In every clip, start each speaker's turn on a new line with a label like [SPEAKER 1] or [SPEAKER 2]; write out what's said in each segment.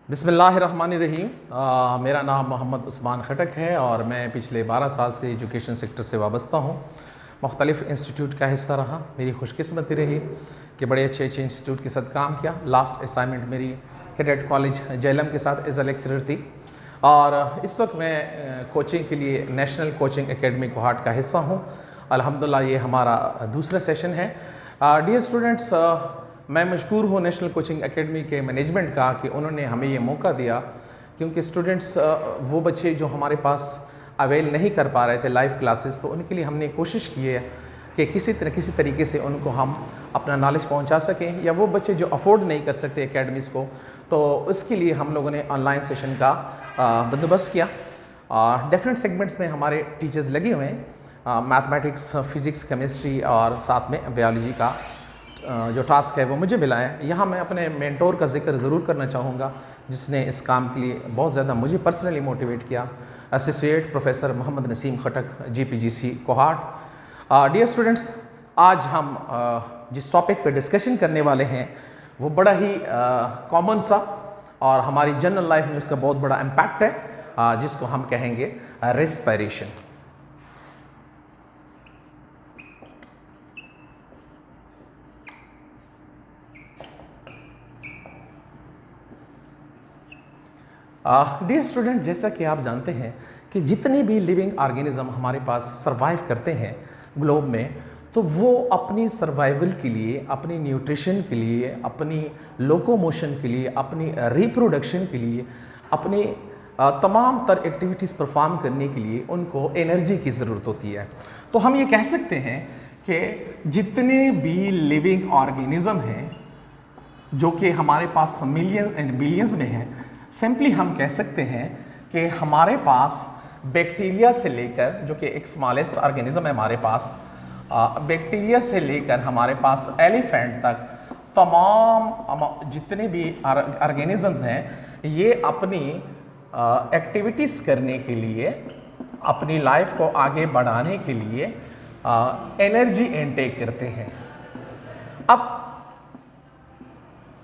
[SPEAKER 1] बिस्मिल्लाहिर्रहमानिर्रहीम। मेरा नाम मोहम्मद उस्मान खटक है और मैं पिछले 12 साल से एजुकेशन सेक्टर से वाबस्ता हूँ। मुख्तलिफ़ इंस्टीट्यूट का हिस्सा रहा। मेरी खुशकिस्मती रही कि बड़े अच्छे इंस्टीट्यूट के साथ काम किया। लास्ट असाइनमेंट मेरी कैडेट कॉलेज जेलम के साथ एज अ लेक्चरर थी और इस वक्त मैं कोचिंग के लिए नेशनल कोचिंग एकेडमी कोहाट का हिस्सा हूँ। अल्हम्दुलिल्लाह ये हमारा दूसरा सेशन है। डियर स्टूडेंट्स, मैं मशकूर हूँ नेशनल कोचिंग एकेडमी के मैनेजमेंट का कि उन्होंने हमें ये मौका दिया, क्योंकि स्टूडेंट्स वो बच्चे जो हमारे पास अवेल नहीं कर पा रहे थे लाइव क्लासेस, तो उनके लिए हमने कोशिश की है कि किसी तरीके से उनको हम अपना नॉलेज पहुंचा सकें, या वो बच्चे जो अफोर्ड नहीं कर सकते एकेडमीज़ को, तो इसके लिए हम लोगों ने ऑनलाइन सेशन का बंदोबस्त किया। डिफरेंट सेगमेंट्स में हमारे टीचर्स लगे हुए हैं। मैथमेटिक्स, फिज़िक्स, केमिस्ट्री और साथ में बायोलॉजी का जो टास्क है वो मुझे मिला है। यहाँ मैं अपने मेंटोर का जिक्र ज़रूर करना चाहूँगा, जिसने इस काम के लिए बहुत ज़्यादा मुझे पर्सनली मोटिवेट किया। एसोसिएट प्रोफेसर मोहम्मद नसीम खटक, GPGC कोहाट। डियर स्टूडेंट्स, आज हम जिस टॉपिक पे डिस्कशन करने वाले हैं वो बड़ा ही कॉमन सा और हमारी जनरल लाइफ में उसका बहुत बड़ा इम्पैक्ट है, जिसको हम कहेंगे रेस्पिरेशन। डियर स्टूडेंट, जैसा कि आप जानते हैं कि जितने भी लिविंग ऑर्गेनिज्म हमारे पास सरवाइव करते हैं ग्लोब में, तो वो अपनी सर्वाइवल के लिए, अपनी न्यूट्रिशन के लिए, अपनी लोकोमोशन के लिए, अपनी रिप्रोडक्शन के लिए, अपनी तमाम तर एक्टिविटीज़ परफॉर्म करने के लिए उनको एनर्जी की ज़रूरत होती है। तो हम ये कह सकते हैं कि जितने भी लिविंग ऑर्गेनिज्म हैं जो कि हमारे पास मिलियन एंड बिलियंस में हैं, सिंपली हम कह सकते हैं कि हमारे पास बैक्टीरिया से लेकर, जो कि एक स्मॉलेस्ट ऑर्गेनिज्म है हमारे पास, बैक्टीरिया से लेकर हमारे पास एलिफेंट तक, तमाम जितने भी ऑर्गेनिजम्स हैं, ये अपनी एक्टिविटीज़ करने के लिए, अपनी लाइफ को आगे बढ़ाने के लिए एनर्जी इनटेक करते हैं। अब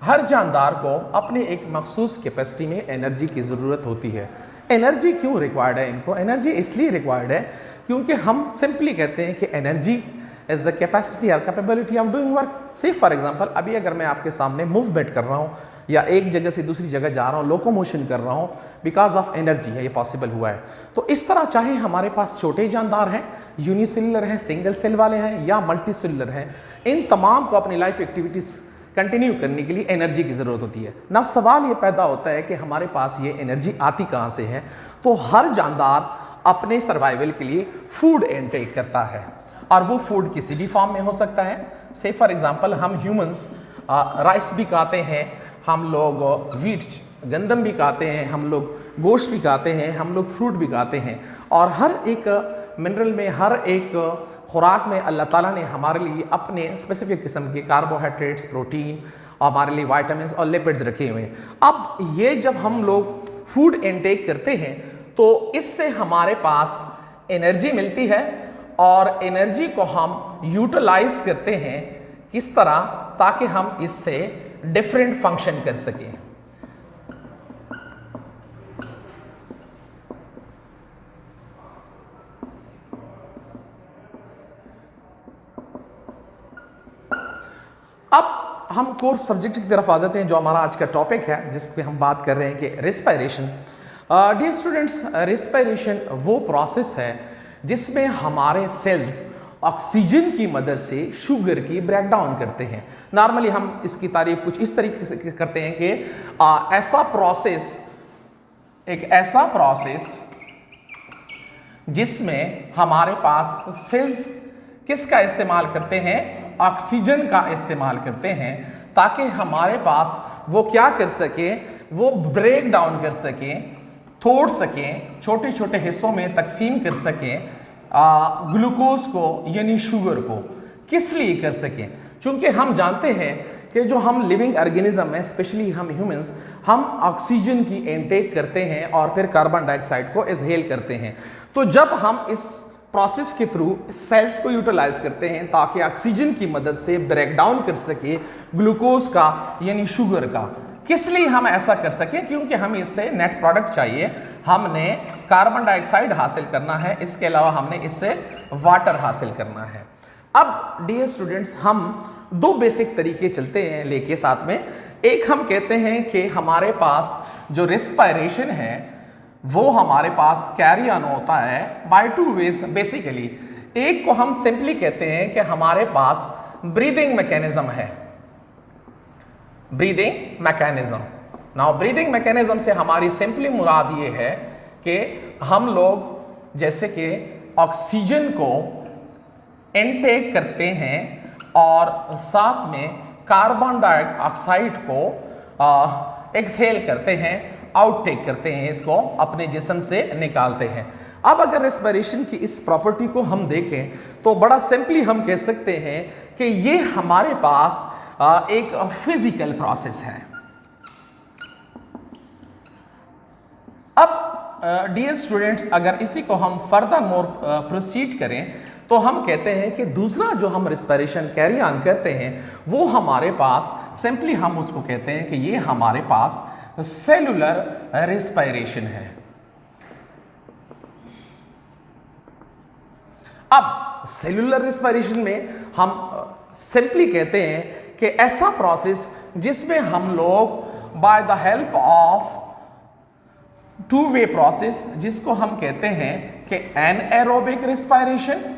[SPEAKER 1] हर जानदार को अपने एक मखसूस कैपेसिटी में एनर्जी की ज़रूरत होती है। एनर्जी क्यों रिक्वायर्ड है इनको? एनर्जी इसलिए रिक्वायर्ड है क्योंकि हम सिंपली कहते हैं कि एनर्जी इज़ द कैपेसिटी और कैपेबिलिटी ऑफ डूइंग वर्क। से फॉर एग्जांपल, अभी अगर मैं आपके सामने मूवमेंट कर रहा हूँ या एक जगह से दूसरी जगह जा रहा हूँ, लोकोमोशन कर रहा हूँ, बिकॉज ऑफ एनर्जी है ये पॉसिबल हुआ है। तो इस तरह चाहे हमारे पास छोटे जानदार हैं, यूनिसेलुलर हैं, सिंगल सेल वाले हैं या मल्टी सेलुलर हैं, इन तमाम को अपनी लाइफ एक्टिविटीज़ कंटिन्यू करने के लिए एनर्जी की ज़रूरत होती है ना। सवाल ये पैदा होता है कि हमारे पास ये एनर्जी आती कहाँ से है? तो हर जानदार अपने सर्वाइवल के लिए फूड इनटेक करता है, और वो फूड किसी भी फॉर्म में हो सकता है। से फॉर एग्जांपल, हम ह्यूमंस राइस भी खाते हैं, हम लोग वीट गंदम भी खाते हैं, हम लोग गोश्त भी खाते हैं, हम लोग फ्रूट भी खाते हैं, और हर एक मिनरल में, हर एक खुराक में अल्लाह ताला ने हमारे लिए अपने स्पेसिफिक किस्म के कार्बोहाइड्रेट्स, प्रोटीन, हमारे लिए वाइटामिन और लिपिड्स रखे हुए हैं। अब ये जब हम लोग फूड इनटेक करते हैं तो इससे हमारे पास एनर्जी मिलती है, और एनर्जी को हम यूटिलाइज करते हैं किस तरह, ताकि हम इससे डिफरेंट फंक्शन कर सकें। अब हम कोर्स सब्जेक्ट की तरफ आ जाते हैं, जो हमारा आज का टॉपिक है, जिस पे हम बात कर रहे हैं कि रेस्पिरेशन। डियर स्टूडेंट्स, रेस्पिरेशन वो प्रोसेस है जिसमें हमारे सेल्स ऑक्सीजन की मदद से शुगर की ब्रेक डाउन करते हैं। नॉर्मली हम इसकी तारीफ कुछ इस तरीके से करते हैं कि एक ऐसा प्रोसेस जिसमें हमारे पास सेल्स किसका इस्तेमाल करते हैं? ऑक्सीजन का इस्तेमाल करते हैं, ताकि हमारे पास वो क्या कर सके, वो ब्रेक डाउन कर सकें, तोड़ सकें, छोटे छोटे हिस्सों में तकसीम कर सकें ग्लूकोज को, यानी शुगर को। किस लिए कर सकें? क्योंकि हम जानते हैं कि जो हम लिविंग ऑर्गेनिज्म हैं, स्पेशली हम ह्यूमंस, हम ऑक्सीजन की इनटेक करते हैं और फिर कार्बन डाइऑक्साइड को एक्सहेल करते हैं। तो जब हम इस प्रोसेस के थ्रू सेल्स को यूटिलाइज करते हैं ताकि ऑक्सीजन की मदद से ब्रेक डाउन कर सके ग्लूकोज का, यानी शुगर का, किस लिए हम ऐसा कर सकें? क्योंकि हमें इससे नेट प्रोडक्ट चाहिए, हमने कार्बन डाइऑक्साइड हासिल करना है, इसके अलावा हमने इससे वाटर हासिल करना है। अब डियर स्टूडेंट्स, हम दो बेसिक तरीके चलते हैं लेके साथ में। एक हम कहते हैं कि हमारे पास जो रेस्पिरेशन है वो हमारे पास कैरी ऑन होता है बाय टू वेज बेसिकली। एक को हम सिंपली कहते हैं कि हमारे पास ब्रीदिंग मैकेनिज्म है, breathing mechanism. Now breathing mechanism से हमारी सिंपली मुराद ये है कि हम लोग जैसे कि ऑक्सीजन को इनटेक करते हैं और साथ में कार्बन डाइऑक्साइड को एक्सहेल करते हैं, आउटटेक करते हैं, इसको अपने जिस्म से निकालते हैं। अब अगर रेस्पिरेशन की इस प्रॉपर्टी को हम देखें तो बड़ा सिंपली हम कह सकते हैं कि ये हमारे पास एक फिजिकल प्रोसेस है। अब डियर स्टूडेंट्स, अगर इसी को हम फर्दर मोर प्रोसीड करें तो हम कहते हैं कि दूसरा जो हम रेस्पिरेशन कैरी ऑन करते हैं वो हमारे पास सिंपली हम उसको कहते हैं कि ये हमारे पास सेलुलर रेस्पिरेशन है। अब सेलुलर रेस्पिरेशन में हम सिंपली कहते हैं कि ऐसा प्रोसेस जिसमें हम लोग by the help of two way process, जिसको हम कहते हैं कि एनएरोबिक रेस्पिरेशन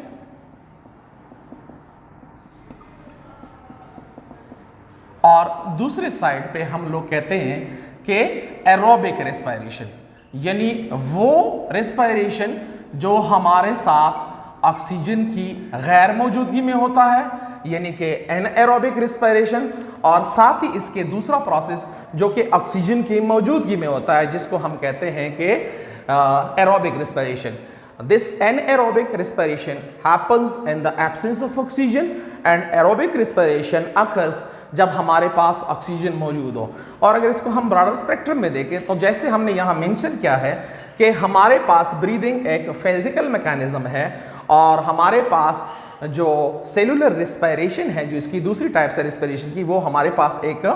[SPEAKER 1] और दूसरे साइड पे हम लोग कहते हैं कि एरोबिक रेस्पिरेशन, यानी वो रेस्पिरेशन जो हमारे साथ ऑक्सीजन की गैर मौजूदगी में होता है, यानी कि एनएरोबिक रेस्पिरेशन, और साथ ही इसके दूसरा प्रोसेस जो कि ऑक्सीजन की मौजूदगी में होता है, जिसको हम कहते हैं कि aerobic respiration. This anaerobic respiration happens in the absence of oxygen and aerobic respiration occurs जब हमारे पास ऑक्सीजन मौजूद हो। और अगर इसको हम ब्रॉडर स्पेक्ट्रम में देखें तो जैसे हमने यहाँ मेंशन किया है कि हमारे पास ब्रीदिंग एक फिजिकल मैकेनिज्म है और हमारे पास जो सेलुलर रेस्पिरेशन है, जो इसकी दूसरी टाइप से रेस्पिरेशन की, वो हमारे पास एक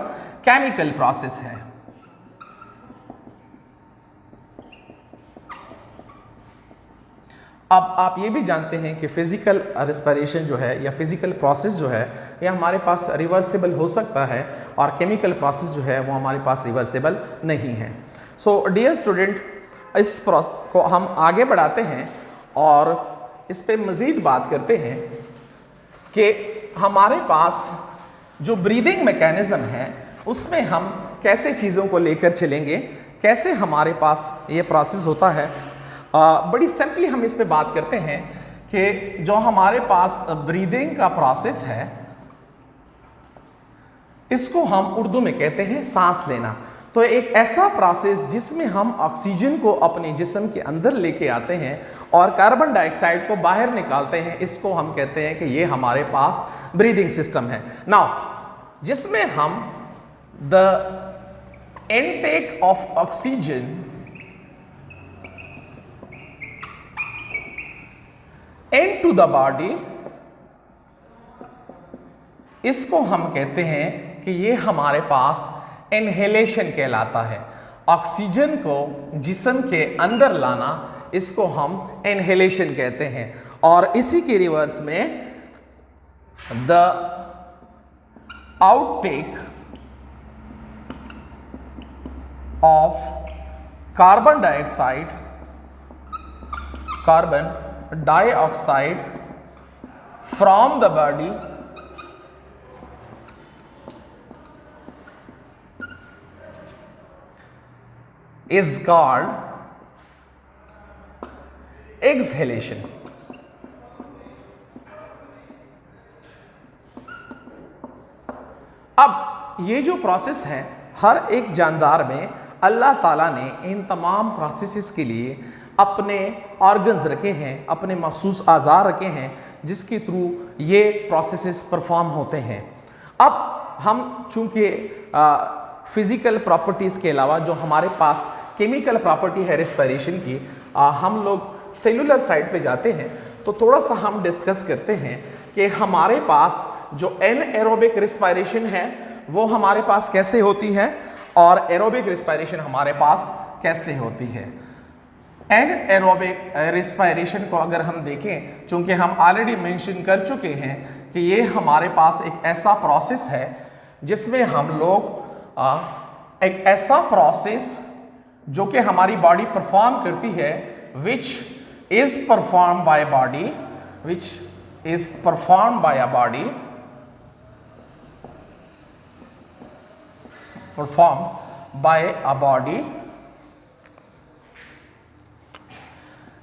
[SPEAKER 1] केमिकल प्रोसेस है। अब आप ये भी जानते हैं कि फिजिकल रेस्पिरेशन जो है या फिजिकल प्रोसेस जो है ये हमारे पास रिवर्सिबल हो सकता है और केमिकल प्रोसेस जो है वो हमारे पास रिवर्सिबल नहीं है। सो डियर स्टूडेंट, इस प्रोसेस को हम आगे बढ़ाते हैं और इस पे मज़ीद बात करते हैं कि हमारे पास जो ब्रीदिंग मैकेनिज्म है उसमें हम कैसे चीज़ों को लेकर चलेंगे, कैसे हमारे पास ये प्रोसेस होता है। बड़ी सिंपली हम इस पे बात करते हैं कि जो हमारे पास ब्रीदिंग का प्रोसेस है इसको हम उर्दू में कहते हैं सांस लेना। तो एक ऐसा प्रोसेस जिसमें हम ऑक्सीजन को अपने जिस्म के अंदर लेके आते हैं और कार्बन डाइऑक्साइड को बाहर निकालते हैं, इसको हम कहते हैं कि ये हमारे पास ब्रीदिंग सिस्टम है। नाउ जिसमें हम the intake of oxygen into the body, इसको हम कहते हैं कि ये हमारे पास इनहेलेशन कहलाता है। ऑक्सीजन को जिस्म के अंदर लाना, इसको हम इनहेलेशन कहते हैं। और इसी के रिवर्स में the outtake of carbon dioxide from the body is called exhalation. अब ये जो प्रोसेस है हर एक जानदार में अल्लाह ताला ने इन तमाम प्रोसेसेस के लिए अपने ऑर्गन्स रखे हैं, अपने मखसूस आज़ा रखे हैं जिसके थ्रू ये प्रोसेसेस परफॉर्म होते हैं। अब हम चूँकि फिज़िकल प्रॉपर्टीज़ के अलावा जो हमारे पास केमिकल प्रॉपर्टी है रेस्पिरेशन की, हम लोग सेलुलर साइड पे जाते हैं तो थोड़ा सा हम डिस्कस करते हैं कि हमारे पास जो एनएरोबिक रेस्पिरेशन है वो हमारे पास कैसे होती है और एरोबिक रिस्पायरेशन हमारे पास कैसे होती है। एनएरोबिक रिस्पायरेशन को अगर हम देखें, चूंकि हम ऑलरेडी मेंशन कर चुके हैं कि ये हमारे पास एक ऐसा प्रोसेस है जिसमें हम लोग एक ऐसा प्रोसेस जो कि हमारी बॉडी परफॉर्म करती है, which is perform by body, which is perform by a body, perform by a body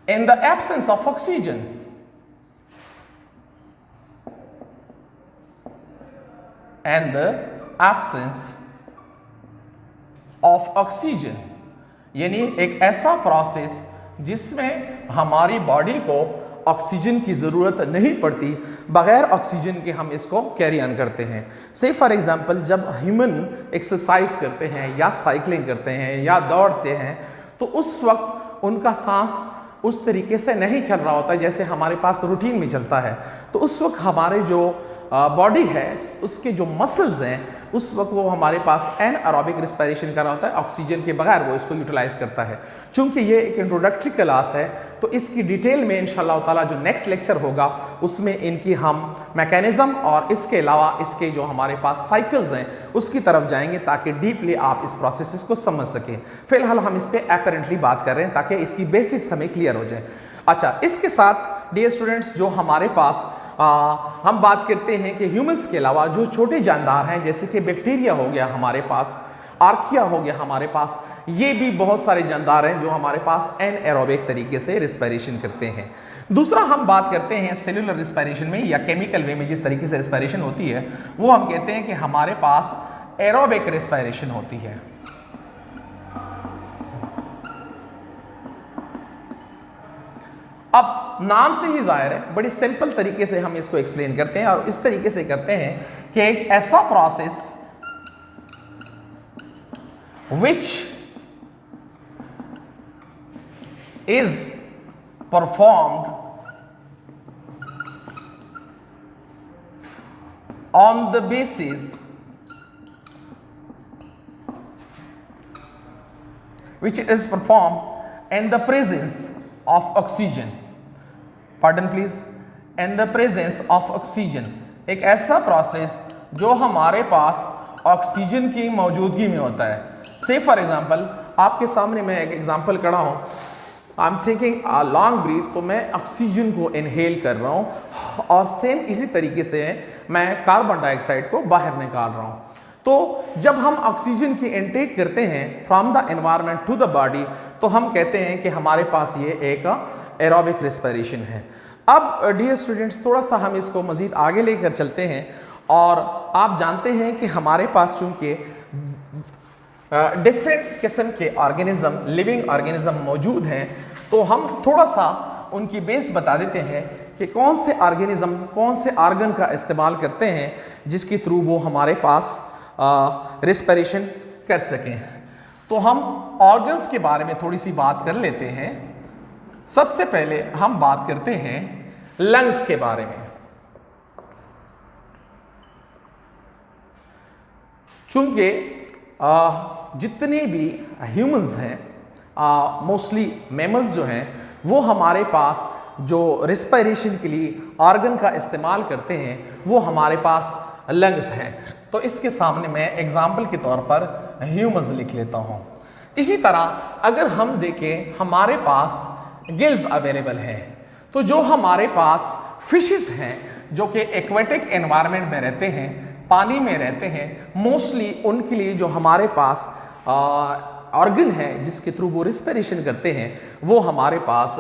[SPEAKER 1] in the absence of oxygen. And the absence of oxygen, यानी एक ऐसा प्रोसेस जिसमें हमारी बॉडी को ऑक्सीजन की ज़रूरत नहीं पड़ती, बगैर ऑक्सीजन के हम इसको कैरी ऑन करते हैं। से फॉर एग्जांपल जब ह्यूमन एक्सरसाइज करते हैं या साइकिलिंग करते हैं या दौड़ते हैं, तो उस वक्त उनका सांस उस तरीके से नहीं चल रहा होता जैसे हमारे पास रूटीन में चलता है। तो उस वक्त हमारे जो बॉडी है, उसके जो मसल्स हैं, उस वक्त वो हमारे पास एनएरोबिक रिस्पायरेशन कर रहा होता है, ऑक्सीजन के बगैर वो इसको यूटिलाइज करता है। चूंकि ये एक इंट्रोडक्टरी क्लास है, तो इसकी डिटेल में इंशाल्लाह ताला जो नेक्स्ट लेक्चर होगा उसमें इनकी हम मैकेनिज्म और इसके अलावा इसके जो हमारे पास साइकिल्स हैं उसकी तरफ जाएंगे, ताकि डीपली आप इस प्रोसेस को समझ सकें। फिलहाल हम इस पर एपरेंटली बात कर रहे हैं ताकि इसकी बेसिक्स हमें क्लियर हो जाए। अच्छा, इसके साथ डियर स्टूडेंट्स, जो हमारे पास हम बात करते हैं कि ह्यूमंस के अलावा जो छोटे जानदार हैं, जैसे कि बैक्टीरिया हो गया हमारे पास, आर्किया हो गया हमारे पास, ये भी बहुत सारे जानदार हैं जो हमारे पास एनएरोबिक तरीके से रिस्पायरेशन करते हैं। दूसरा हम बात करते हैं सेलुलर रिस्पायरेशन में या केमिकल वे में जिस तरीके से रिस्पायरेशन होती है, वो हम कहते हैं कि हमारे पास एरोबिक रिस्पायरेशन होती है। अब नाम से ही जाहिर है, बड़ी सिंपल तरीके से हम इसको एक्सप्लेन करते हैं और इस तरीके से करते हैं कि एक ऐसा process which is performed on the basis which is performed in the presence of oxygen, pardon please, in the presence of oxygen, एक ऐसा प्रोसेस जो हमारे पास ऑक्सीजन की मौजूदगी में होता है। से फॉर एग्जांपल आपके सामने मैं एक एग्जांपल करा हूँ, I am taking a long breath, तो मैं ऑक्सीजन को इनहेल कर रहा हूँ और सेम इसी तरीके से मैं कार्बन डाइऑक्साइड को बाहर निकाल रहा हूँ। तो जब हम ऑक्सीजन की इनटेक करते हैं from the environment to the body, तो हम कहते हैं कि हमारे पास ये एक एरोबिक रिस्पायरेशन है। अब डियर स्टूडेंट्स, थोड़ा सा हम इसको मज़ीद आगे लेकर चलते हैं और आप जानते हैं कि हमारे पास चूँकि डिफरेंट किस्म के ऑर्गेनिज्म, लिविंग ऑर्गेनिज्म मौजूद हैं, तो हम थोड़ा सा उनकी बेस बता देते हैं कि कौन से ऑर्गेनिज्म कौन से ऑर्गन का इस्तेमाल करते हैं जिसके थ्रू वो हमारे पास रिस्पायरेशन कर सकें। तो हम ऑर्गन्स के बारे में थोड़ी सी बात कर लेते हैं। सबसे पहले हम बात करते हैं लंग्स के बारे में। चूंकि जितने भी ह्यूमंस हैं, मोस्टली मैमल्स जो हैं, वो हमारे पास जो रिस्पायरेशन के लिए ऑर्गन का इस्तेमाल करते हैं वो हमारे पास लंग्स हैं। तो इसके सामने मैं एग्जाम्पल के तौर पर ह्यूमंस लिख लेता हूँ। इसी तरह अगर हम देखें, हमारे पास गिल्स अवेलेबल हैं, तो जो हमारे पास फिशेस हैं जो कि एक्वेटिक एनवायरनमेंट में रहते हैं, पानी में रहते हैं, मोस्टली उनके लिए जो हमारे पास ऑर्गन है जिसके थ्रू वो रिस्पायरेशन करते हैं वो हमारे पास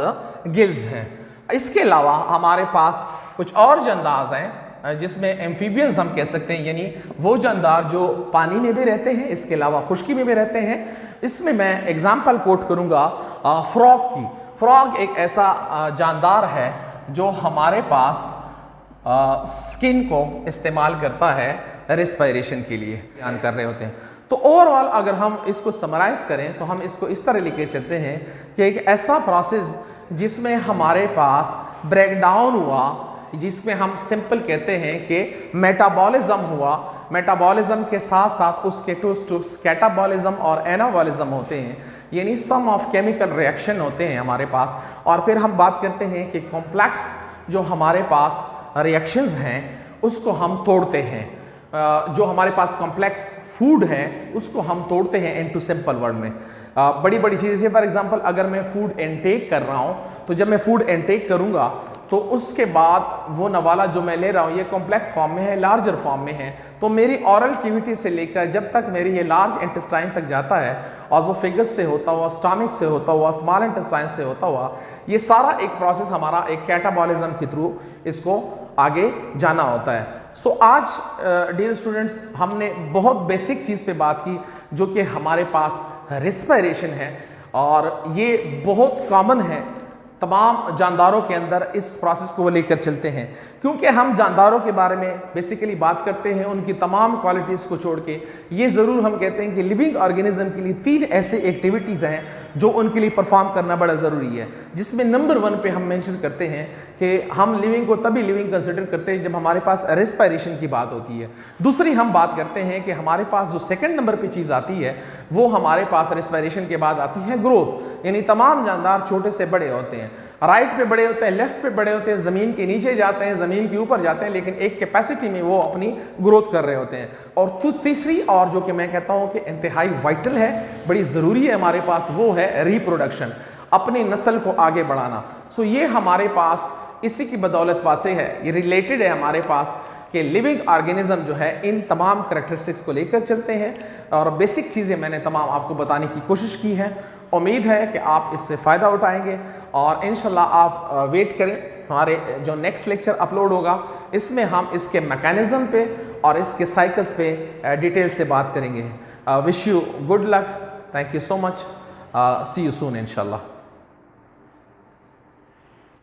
[SPEAKER 1] गिल्स हैं। इसके अलावा हमारे पास कुछ और जानदार हैं जिसमें एम्फीबियंस हम कह सकते हैं, यानी वो जानदार जो पानी में भी रहते हैं, इसके अलावा खुश्की में भी रहते हैं। इसमें मैं एग्जाम्पल कोट करूँगा फ्रॉग की। फ्रॉग एक ऐसा जानदार है जो हमारे पास स्किन को इस्तेमाल करता है रिस्पायरेशन के लिए, बयान कर रहे होते हैं। तो ओवरऑल अगर हम इसको समराइज करें तो हम इसको इस तरह लेके चलते हैं कि एक ऐसा प्रोसेस जिसमें हमारे पास ब्रेकडाउन हुआ जिसमें हम सिंपल कहते हैं कि मेटाबॉलिज्म हुआ, मेटाबॉलिज्म के साथ साथ उसके टू स्टेप्स कैटाबॉलिज्म और एनाबॉलिज्म होते हैं, यानी सम ऑफ केमिकल रिएक्शन होते हैं हमारे पास। और फिर हम बात करते हैं कि कॉम्प्लेक्स जो हमारे पास रिएक्शंस हैं उसको हम तोड़ते हैं, जो हमारे पास कॉम्प्लेक्स फूड है उसको हम तोड़ते हैं इनटू सिंपल वर्ड में। बड़ी बड़ी चीज़ें, फॉर एग्जांपल अगर मैं फूड इनटेक कर रहा हूँ तो जब मैं फूड इनटेक करूँगा तो उसके बाद वो नवाला जो मैं ले रहा हूँ ये कॉम्प्लेक्स फॉर्म में है, लार्जर फॉर्म में है, तो मेरी ऑरल कैविटी से लेकर जब तक मेरी ये लार्ज इंटेस्टाइन तक जाता है, ऑसोफेगस से होता हुआ, स्टमक से होता हुआ, स्मॉल इंटेस्टाइन से होता हुआ, ये सारा एक प्रोसेस हमारा एक कैटाबॉलिज्म के थ्रू इसको आगे जाना होता है। सो आज डियर स्टूडेंट्स हमने बहुत बेसिक चीज़ पे बात की जो कि हमारे पास रेस्पिरेशन है, और ये बहुत कॉमन है तमाम जानदारों के अंदर। इस प्रोसेस को वो लेकर चलते हैं क्योंकि हम जानदारों के बारे में बेसिकली बात करते हैं उनकी तमाम क्वालिटीज़ को छोड़ के। ये ज़रूर हम कहते हैं कि लिविंग ऑर्गेनिज्म के लिए 3 ऐसे एक्टिविटीज़ हैं जो उनके लिए परफॉर्म करना बड़ा ज़रूरी है, जिसमें नंबर 1 पे हम मेंशन करते हैं कि हम लिविंग को तभी लिविंग कंसिडर करते हैं जब हमारे पास रेस्पिरेशन की बात होती है। दूसरी हम बात करते हैं कि हमारे पास जो सेकंड नंबर पे चीज़ आती है वो हमारे पास रेस्पिरेशन के बाद आती है ग्रोथ, यानी तमाम जानदार छोटे से बड़े होते हैं, राइट पे बड़े होते हैं, लेफ्ट पे बड़े होते हैं, ज़मीन के नीचे जाते हैं, ज़मीन के ऊपर जाते हैं, लेकिन एक कैपेसिटी में वो अपनी ग्रोथ कर रहे होते हैं। और तीसरी, और जो कि मैं कहता हूँ कि इंतहाई वाइटल है, बड़ी ज़रूरी है हमारे पास, वो है रिप्रोडक्शन, अपनी नस्ल को आगे बढ़ाना। सो ये हमारे पास इसी की बदौलत वासे है, ये रिलेटेड है हमारे पास कि लिविंग ऑर्गेनिज्म जो है इन तमाम करैक्टरिस्टिक्स को लेकर चलते हैं, और बेसिक चीज़ें मैंने तमाम आपको बताने की कोशिश की है। उम्मीद है कि आप इससे फ़ायदा उठाएंगे और इंशाल्लाह आप वेट करें, हमारे जो नेक्स्ट लेक्चर अपलोड होगा इसमें हम इसके मैकेनिज़्म पे और इसके साइकिल्स पे डिटेल से बात करेंगे। Wish you good luck, thank you so much, see you soon इंशाल्लाह।